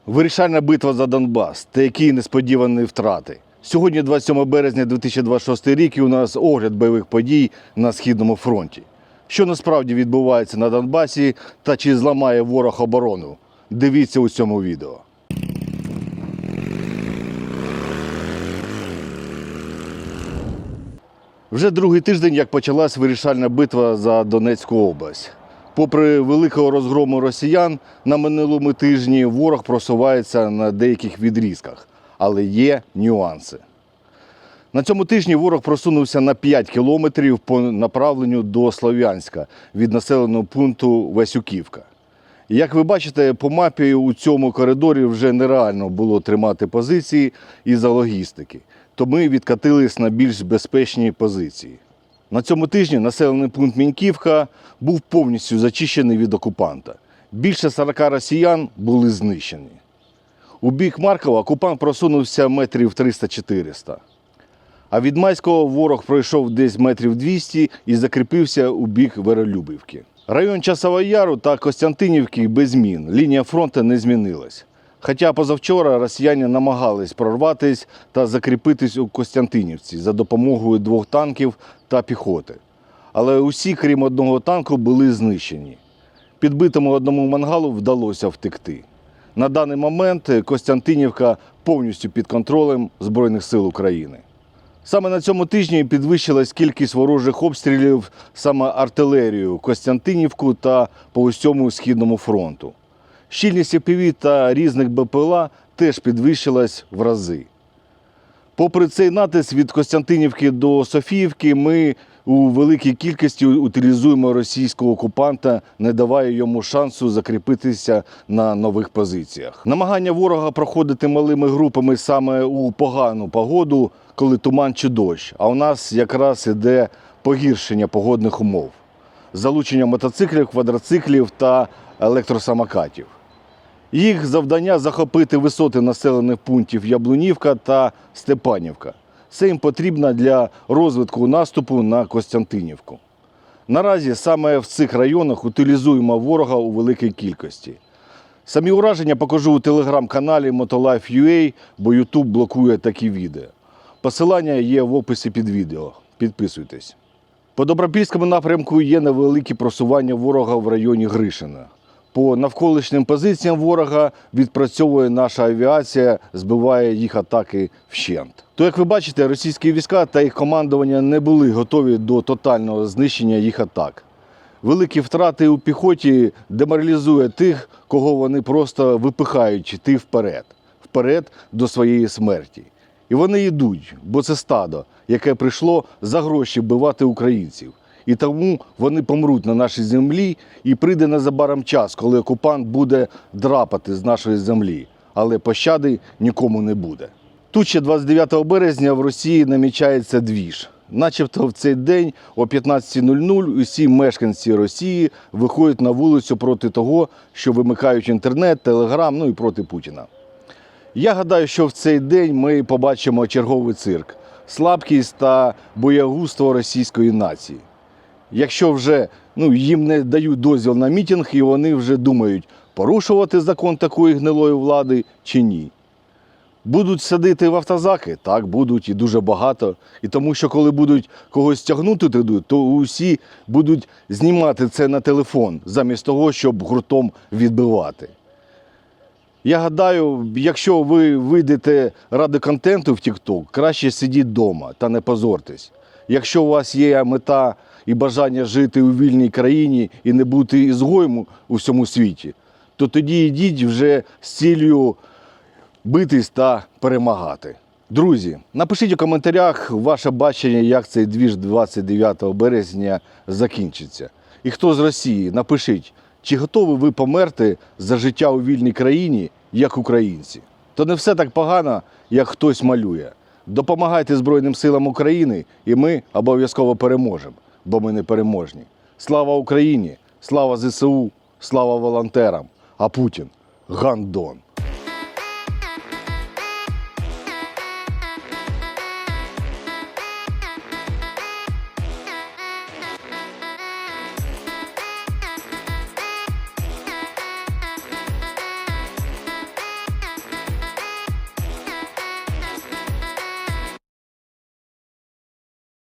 Вирішальна битва за Донбас та які несподівані втрати. Сьогодні 27 березня 2026 рік і у нас огляд бойових подій на Східному фронті. Що насправді відбувається на Донбасі та чи зламає ворог оборону? Дивіться у цьому відео. Вже другий тиждень, як почалась вирішальна битва за Донецьку область. Попри великого розгрому росіян, на минулому тижні ворог просувається на деяких відрізках, але є нюанси. На цьому тижні ворог просунувся на 5 кілометрів по направленню до Слов'янська від населеного пункту Васюківка. Як ви бачите, по мапі у цьому коридорі вже нереально було тримати позиції із-за логістики, то ми відкатились на більш безпечні позиції. На цьому тижні населений пункт Міньківка був повністю зачищений від окупанта. Більше 40 росіян були знищені. У бік Маркова окупант просунувся метрів 300-400. А від Майського ворог пройшов десь метрів 200 і закріпився у бік Веролюбівки. Район Часового Яру та Костянтинівки без змін. Лінія фронту не змінилась. Хоча позавчора росіяни намагались прорватися та закріпитись у Костянтинівці за допомогою 2 танків та піхоти. Але усі, крім одного танку, були знищені. Підбитому одному мангалу вдалося втекти. На даний момент Костянтинівка повністю під контролем Збройних сил України. Саме на цьому тижні підвищилась кількість ворожих обстрілів саме артилерією Костянтинівку та по усьому Східному фронту. Щільність ФПВ та різних БПЛА теж підвищилась в рази. Попри цей натиск від Костянтинівки до Софіївки, ми у великій кількості утилізуємо російського окупанта, не давая йому шансу закріпитися на нових позиціях. Намагання ворога проходити малими групами саме у погану погоду, коли туман чи дощ, а у нас якраз іде погіршення погодних умов. Залучення мотоциклів, квадроциклів та електросамокатів. Їх завдання – захопити висоти населених пунктів Яблунівка та Степанівка. Це їм потрібно для розвитку наступу на Костянтинівку. Наразі саме в цих районах утилізуємо ворога у великій кількості. Самі ураження покажу у телеграм-каналі Motolife.ua, бо YouTube блокує такі відео. Посилання є в описі під відео. Підписуйтесь. По Добропільському напрямку є невеликі просування ворога в районі Гришина. По навколишнім позиціям ворога відпрацьовує наша авіація, збиває їх атаки вщент. То, як ви бачите, російські війська та їх командування не були готові до тотального знищення їх атак. Великі втрати у піхоті деморалізує тих, кого вони просто випихають йти вперед до своєї смерті. І вони йдуть, бо це стадо, яке прийшло за гроші вбивати українців. І тому вони помруть на нашій землі, і прийде незабаром час, коли окупант буде драпати з нашої землі. Але пощади нікому не буде. Тут ще 29 березня в Росії намічається двіж. Начебто в цей день о 15:00 усі мешканці Росії виходять на вулицю проти того, що вимикають інтернет, телеграм, і проти Путіна. Я гадаю, що в цей день ми побачимо черговий цирк, слабкість та боягузтво російської нації. Якщо вже їм не дають дозвіл на мітинг, і вони вже думають, порушувати закон такої гнилої влади чи ні. Будуть садити в автозаки? Так, будуть, і дуже багато. І тому що коли будуть когось тягнути туди, то усі будуть знімати це на телефон, замість того, щоб гуртом відбивати. Я гадаю, якщо ви вийдете ради контенту в TikTok, краще сидіть вдома та не позортесь. Якщо у вас є мета і бажання жити у вільній країні і не бути ізгоєм у всьому світі, то тоді йдіть вже з ціллю битись та перемагати. Друзі, напишіть у коментарях ваше бачення, як цей двіж 29 березня закінчиться. І хто з Росії, напишіть, чи готові ви померти за життя у вільній країні, як українці. То не все так погано, як хтось малює. Допомагайте Збройним силам України, і ми обов'язково переможемо, бо ми непереможні. Слава Україні, слава ЗСУ, слава волонтерам, а Путін – гандон.